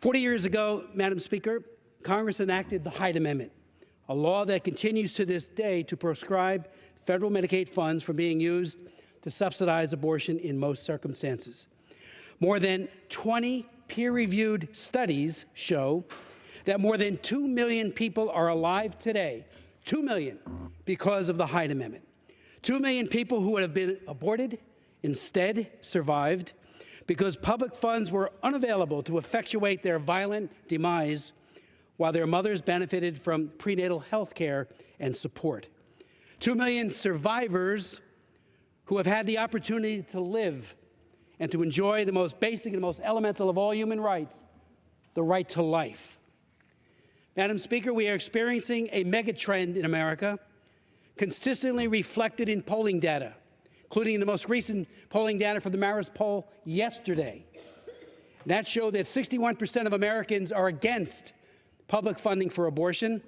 40 years ago, Madam Speaker, Congress enacted the Hyde Amendment, a law that continues to this day to proscribe federal Medicaid funds from being used to subsidize abortion in most circumstances. More than 20 peer-reviewed studies show that more than 2 million people are alive today, 2 million, because of the Hyde Amendment. 2 million people who would have been aborted instead survived because public funds were unavailable to effectuate their violent demise, while their mothers benefited from prenatal health care and support. 2 million survivors who have had the opportunity to live and to enjoy the most basic and most elemental of all human rights, the right to life. Madam Speaker, we are experiencing a megatrend in America, consistently reflected in polling data, including the most recent polling data for the Marist poll yesterday. That showed that 61% of Americans are against public funding for abortion,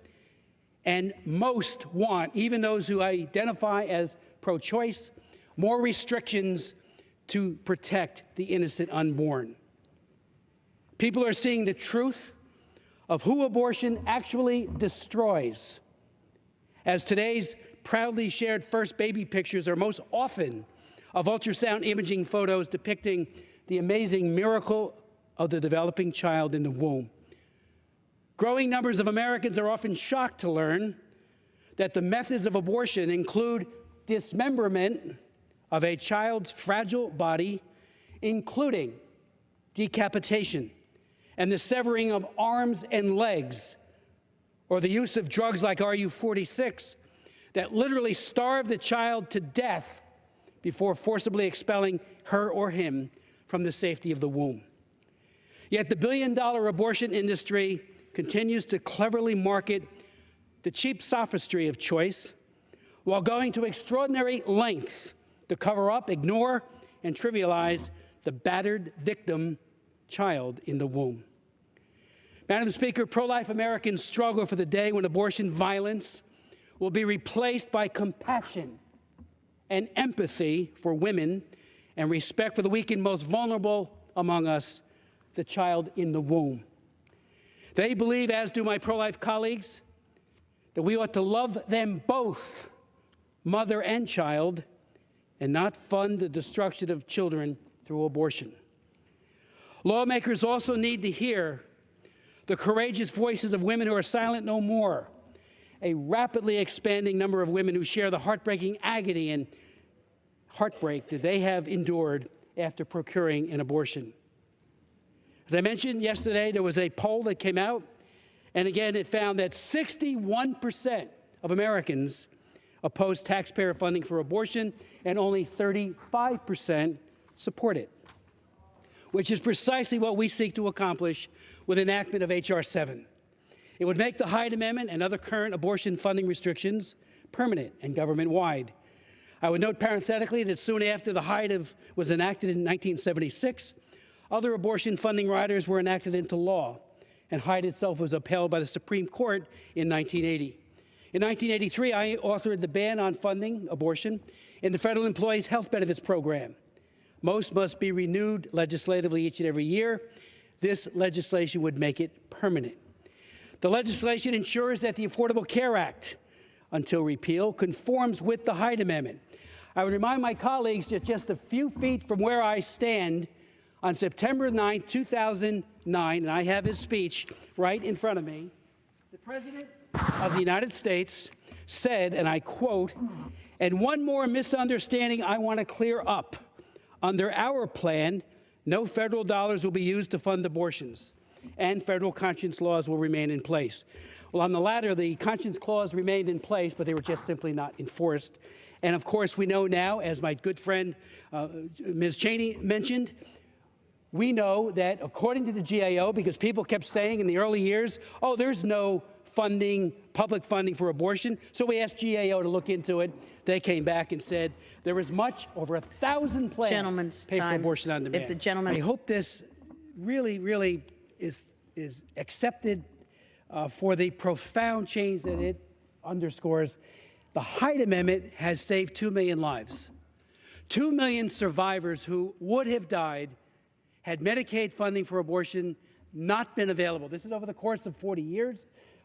and most want, even those who identify as pro-choice, more restrictions to protect the innocent unborn. People are seeing the truth of who abortion actually destroys, as today's proudly shared first baby pictures are most often of ultrasound imaging photos depicting the amazing miracle of the developing child in the womb. Growing numbers of Americans are often shocked to learn that the methods of abortion include dismemberment of a child's fragile body, including decapitation and the severing of arms and legs, or the use of drugs like RU-46 that literally starve the child to death before forcibly expelling her or him from the safety of the womb. Yet the billion-dollar abortion industry continues to cleverly market the cheap sophistry of choice while going to extraordinary lengths to cover up, ignore, and trivialize the battered victim child in the womb. Madam Speaker, pro-life Americans struggle for the day when abortion violence will be replaced by compassion and empathy for women and respect for the weak and most vulnerable among us, the child in the womb. They believe, as do my pro-life colleagues, that we ought to love them both, mother and child, and not fund the destruction of children through abortion. Lawmakers also need to hear the courageous voices of women who are silent no more, a rapidly expanding number of women who share the heartbreaking agony and heartbreak that they have endured after procuring an abortion. As I mentioned yesterday, there was a poll that came out, and again, it found that 61% of Americans oppose taxpayer funding for abortion, and only 35% support it, which is precisely what we seek to accomplish with enactment of H.R. 7. It would make the Hyde Amendment and other current abortion funding restrictions permanent and government-wide. I would note parenthetically that soon after the Hyde was enacted in 1976, other abortion funding riders were enacted into law, and Hyde itself was upheld by the Supreme Court in 1980. In 1983, I authored the ban on funding abortion in the Federal Employees Health Benefits Program. Most must be renewed legislatively each and every year. This legislation would make it permanent. The legislation ensures that the Affordable Care Act, until repeal, conforms with the Hyde Amendment. I would remind my colleagues that just a few feet from where I stand, on September 9, 2009, and I have his speech right in front of me, the President of the United States said, and I quote, "And one more misunderstanding I want to clear up. Under our plan, no federal dollars will be used to fund abortions, and federal conscience laws will remain in place." Well, on the latter, the conscience clause remained in place, but they were just simply not enforced. And of course, we know now, as my good friend Ms. Cheney mentioned, we know that according to the GAO, because people kept saying in the early years, oh, there's no funding, public funding for abortion, so we asked GAO to look into it. They came back and said there was much over 1,000 plans paid for abortion on demand. If the gentleman, I hope this really is accepted for the profound change that it underscores. The Hyde Amendment has saved 2 million lives. 2 million survivors who would have died had Medicaid funding for abortion not been available. This is over the course of 40 years,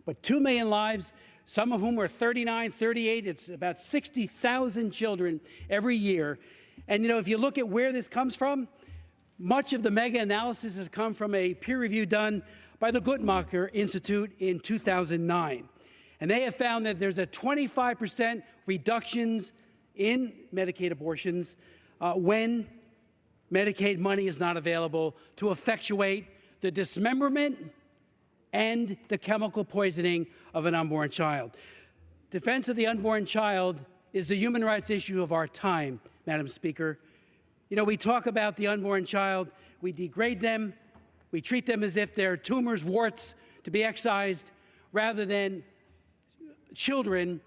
but 2 million lives, some of whom are 39, 38. It's about 60,000 children every year. And, you know, if you look at where this comes from, much of the mega-analysis has come from a peer review done by the Guttmacher Institute in 2009. And they have found that there's a 25% reductions in Medicaid abortions when Medicaid money is not available to effectuate the dismemberment and the chemical poisoning of an unborn child. Defense of the unborn child is the human rights issue of our time, Madam Speaker. You know, we talk about the unborn child, we degrade them, we treat them as if they're tumors, warts to be excised, rather than children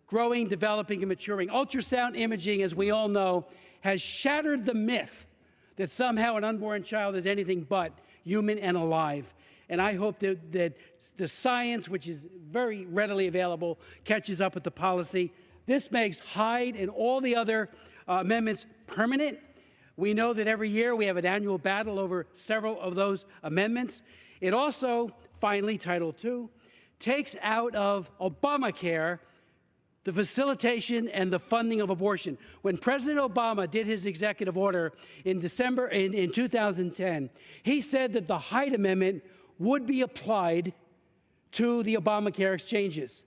growing, developing, and maturing. Ultrasound imaging, as we all know, has shattered the myth that somehow an unborn child is anything but human and alive. And I hope that the science, which is very readily available, catches up with the policy. This makes Hyde and all the other amendments permanent. We know that every year we have an annual battle over several of those amendments. It also, finally, Title II, takes out of Obamacare the facilitation and the funding of abortion. When President Obama did his executive order in December in 2010, he said that the Hyde Amendment would be applied to the Obamacare exchanges.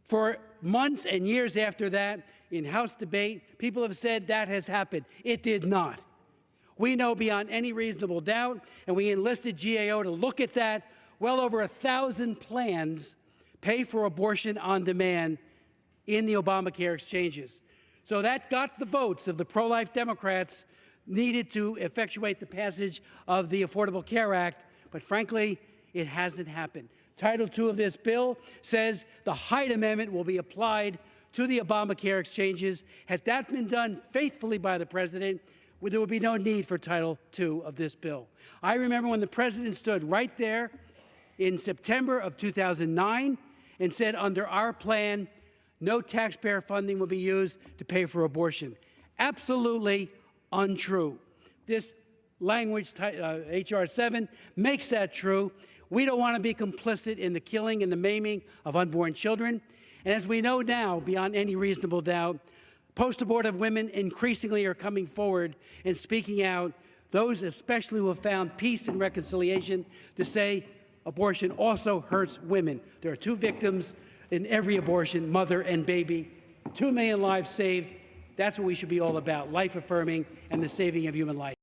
For months and years after that, in House debate, people have said that has happened. It did not. We know beyond any reasonable doubt, and we enlisted GAO to look at that, well over 1,000 plans pay for abortion on demand in the Obamacare exchanges. So that got the votes of the pro-life Democrats needed to effectuate the passage of the Affordable Care Act, but frankly, it hasn't happened. Title II of this bill says the Hyde Amendment will be applied to the Obamacare exchanges. Had that been done faithfully by the President, there would be no need for Title II of this bill. I remember when the President stood right there in September of 2009 and said, under our plan, no taxpayer funding will be used to pay for abortion. Absolutely untrue. This language, H.R. 7, makes that true. We don't want to be complicit in the killing and the maiming of unborn children. And as we know now, beyond any reasonable doubt, post-abortive women increasingly are coming forward and speaking out, those especially who have found peace and reconciliation, to say abortion also hurts women. There are 2 victims in every abortion, mother and baby. 2 million lives saved. That's what we should be all about, life affirming and the saving of human life.